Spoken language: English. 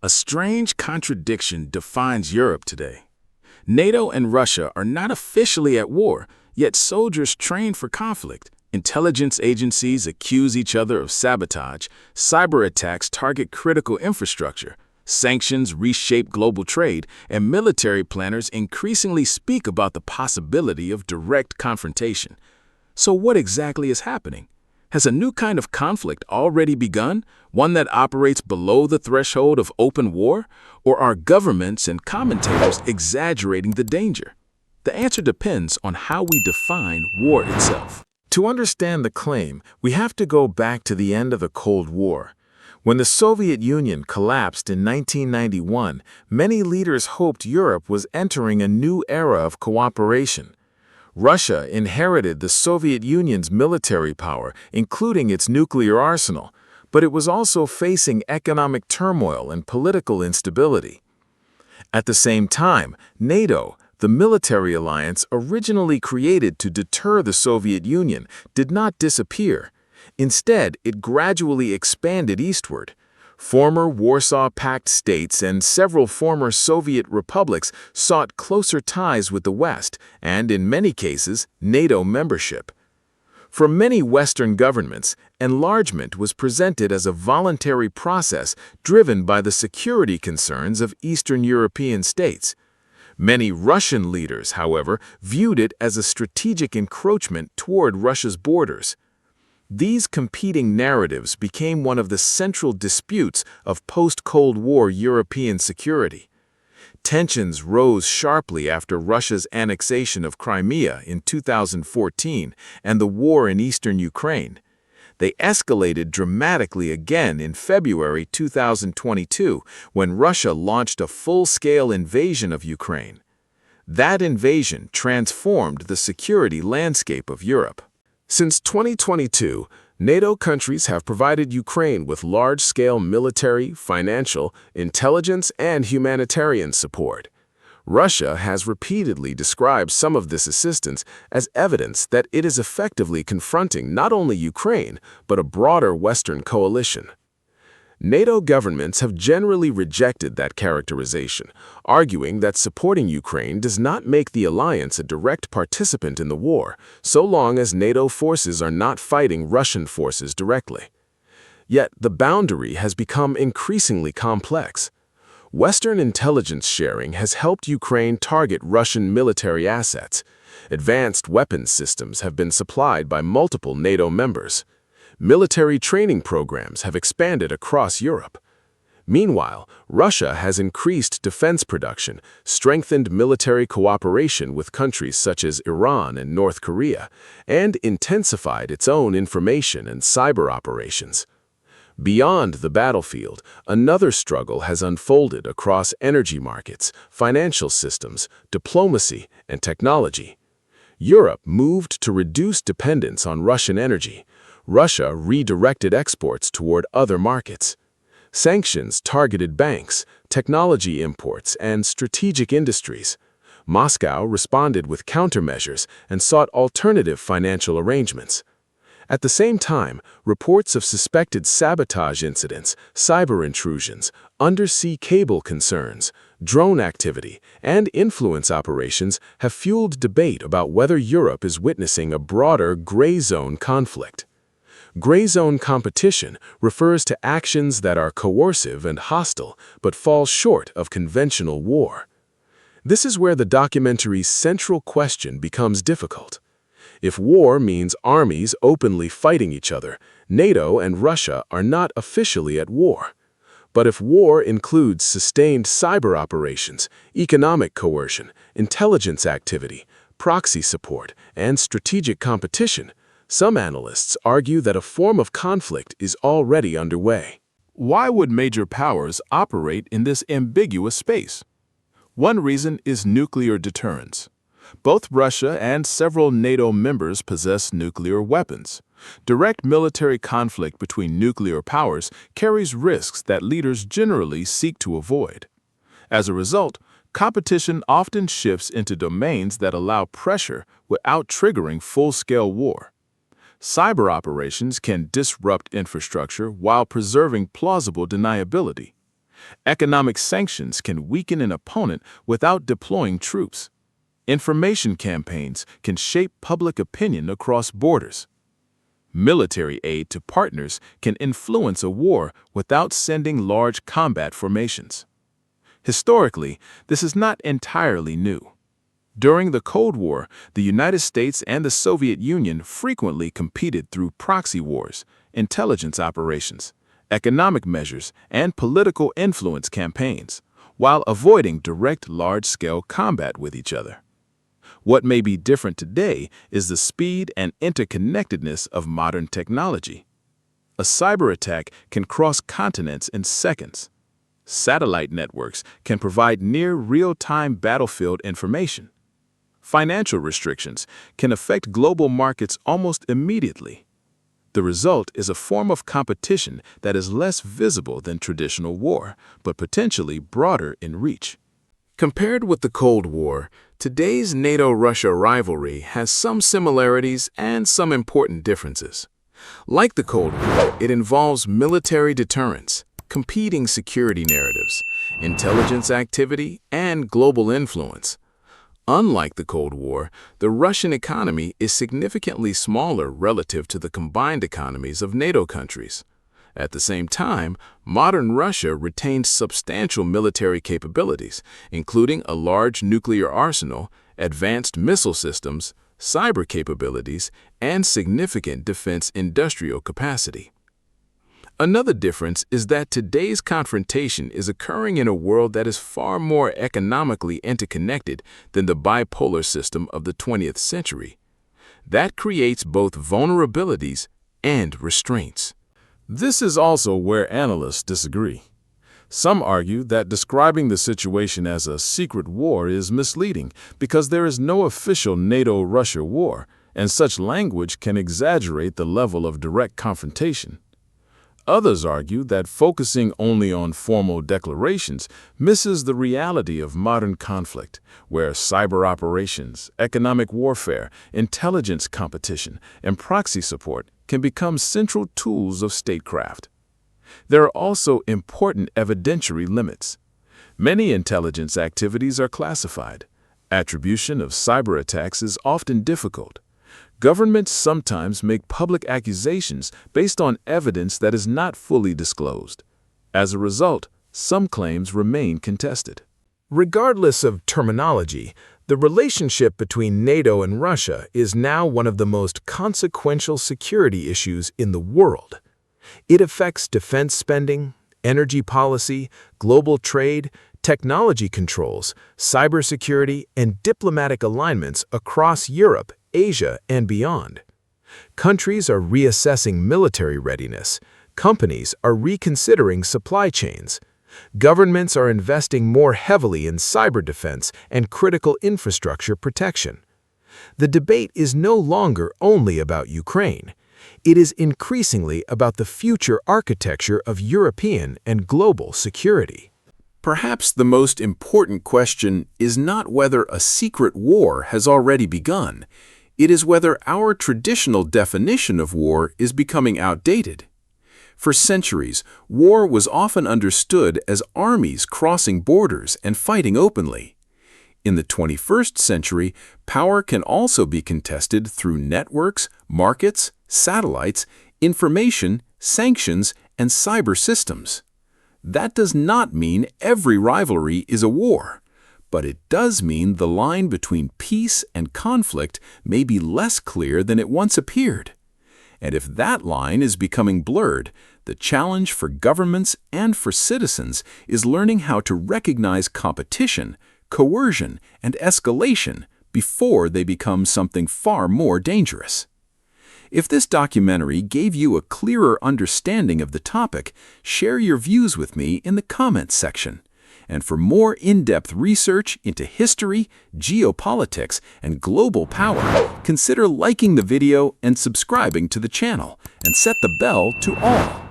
A strange contradiction defines Europe today. NATO and Russia are not officially at war, yet soldiers train for conflict. Intelligence agencies accuse each other of sabotage, cyber attacks target critical infrastructure, sanctions reshape global trade, and military planners increasingly speak about the possibility of direct confrontation. So what exactly is happening? Has a new kind of conflict already begun, one that operates below the threshold of open war? Or are governments and commentators exaggerating the danger? The answer depends on how we define war itself. To understand the claim, we have to go back to the end of the Cold War. When the Soviet Union collapsed in 1991, many leaders hoped Europe was entering a new era of cooperation. Russia inherited the Soviet Union's military power, including its nuclear arsenal, but it was also facing economic turmoil and political instability. At the same time, NATO, the military alliance originally created to deter the Soviet Union, did not disappear. Instead, it gradually expanded eastward. Former Warsaw Pact states and several former Soviet republics sought closer ties with the West and, in many cases, NATO membership. For many Western governments, enlargement was presented as a voluntary process driven by the security concerns of Eastern European states. Many Russian leaders, however, viewed it as a strategic encroachment toward Russia's borders. These competing narratives became one of the central disputes of post-Cold War European security. Tensions rose sharply after Russia's annexation of Crimea in 2014 and the war in eastern Ukraine. They escalated dramatically again in February 2022 when Russia launched a full-scale invasion of Ukraine. That invasion transformed the security landscape of Europe. Since 2022, NATO countries have provided Ukraine with large-scale military, financial, intelligence, and humanitarian support. Russia has repeatedly described some of this assistance as evidence that it is effectively confronting not only Ukraine, but a broader Western coalition. NATO governments have generally rejected that characterization, arguing that supporting Ukraine does not make the alliance a direct participant in the war, so long as NATO forces are not fighting Russian forces directly. Yet the boundary has become increasingly complex. Western intelligence sharing has helped Ukraine target Russian military assets. Advanced weapons systems have been supplied by multiple NATO members. Military training programs have expanded across Europe. Meanwhile, Russia has increased defense production, strengthened military cooperation with countries such as Iran and North Korea, and intensified its own information and cyber operations. Beyond the battlefield, another struggle has unfolded across energy markets, financial systems, diplomacy, and technology. Europe moved to reduce dependence on Russian energy. Russia redirected exports toward other markets. Sanctions targeted banks, technology imports, and strategic industries. Moscow responded with countermeasures and sought alternative financial arrangements. At the same time, reports of suspected sabotage incidents, cyber intrusions, undersea cable concerns, drone activity, and influence operations have fueled debate about whether Europe is witnessing a broader gray zone conflict. Gray zone competition refers to actions that are coercive and hostile but fall short of conventional war. This is where the documentary's central question becomes difficult. If war means armies openly fighting each other, NATO and Russia are not officially at war. But if war includes sustained cyber operations, economic coercion, intelligence activity, proxy support, and strategic competition, some analysts argue that a form of conflict is already underway. Why would major powers operate in this ambiguous space? One reason is nuclear deterrence. Both Russia and several NATO members possess nuclear weapons. Direct military conflict between nuclear powers carries risks that leaders generally seek to avoid. As a result, competition often shifts into domains that allow pressure without triggering full-scale war. Cyber operations can disrupt infrastructure while preserving plausible deniability. Economic sanctions can weaken an opponent without deploying troops. Information campaigns can shape public opinion across borders. Military aid to partners can influence a war without sending large combat formations. Historically, this is not entirely new. During the Cold War, the United States and the Soviet Union frequently competed through proxy wars, intelligence operations, economic measures, and political influence campaigns, while avoiding direct large-scale combat with each other. What may be different today is the speed and interconnectedness of modern technology. A cyber attack can cross continents in seconds. Satellite networks can provide near real-time battlefield information. Financial restrictions can affect global markets almost immediately. The result is a form of competition that is less visible than traditional war, but potentially broader in reach. Compared with the Cold War, today's NATO-Russia rivalry has some similarities and some important differences. Like the Cold War, it involves military deterrence, competing security narratives, intelligence activity, and global influence. Unlike the Cold War, the Russian economy is significantly smaller relative to the combined economies of NATO countries. At the same time, modern Russia retains substantial military capabilities, including a large nuclear arsenal, advanced missile systems, cyber capabilities, and significant defense industrial capacity. Another difference is that today's confrontation is occurring in a world that is far more economically interconnected than the bipolar system of the 20th century. That creates both vulnerabilities and restraints. This is also where analysts disagree. Some argue that describing the situation as a secret war is misleading because there is no official NATO-Russia war, and such language can exaggerate the level of direct confrontation. Others argue that focusing only on formal declarations misses the reality of modern conflict, where cyber operations, economic warfare, intelligence competition, and proxy support can become central tools of statecraft. There are also important evidentiary limits. Many intelligence activities are classified. Attribution of cyber attacks is often difficult. Governments sometimes make public accusations based on evidence that is not fully disclosed. As a result, some claims remain contested. Regardless of terminology, the relationship between NATO and Russia is now one of the most consequential security issues in the world. It affects defense spending, energy policy, global trade, technology controls, cybersecurity, and diplomatic alignments across Europe, Asia, and beyond. Countries are reassessing military readiness. Companies are reconsidering supply chains. Governments are investing more heavily in cyber defense and critical infrastructure protection. The debate is no longer only about Ukraine. It is increasingly about the future architecture of European and global security. Perhaps the most important question is not whether a secret war has already begun. It is whether our traditional definition of war is becoming outdated. For centuries, war was often understood as armies crossing borders and fighting openly. In the 21st century, power can also be contested through networks, markets, satellites, information, sanctions, and cyber systems. That does not mean every rivalry is a war, but it does mean the line between peace and conflict may be less clear than it once appeared. And if that line is becoming blurred, the challenge for governments and for citizens is learning how to recognize competition, coercion, and escalation before they become something far more dangerous. If this documentary gave you a clearer understanding of the topic, share your views with me in the comments section. And for more in-depth research into history, geopolitics, and global power, consider liking the video and subscribing to the channel, and set the bell to all.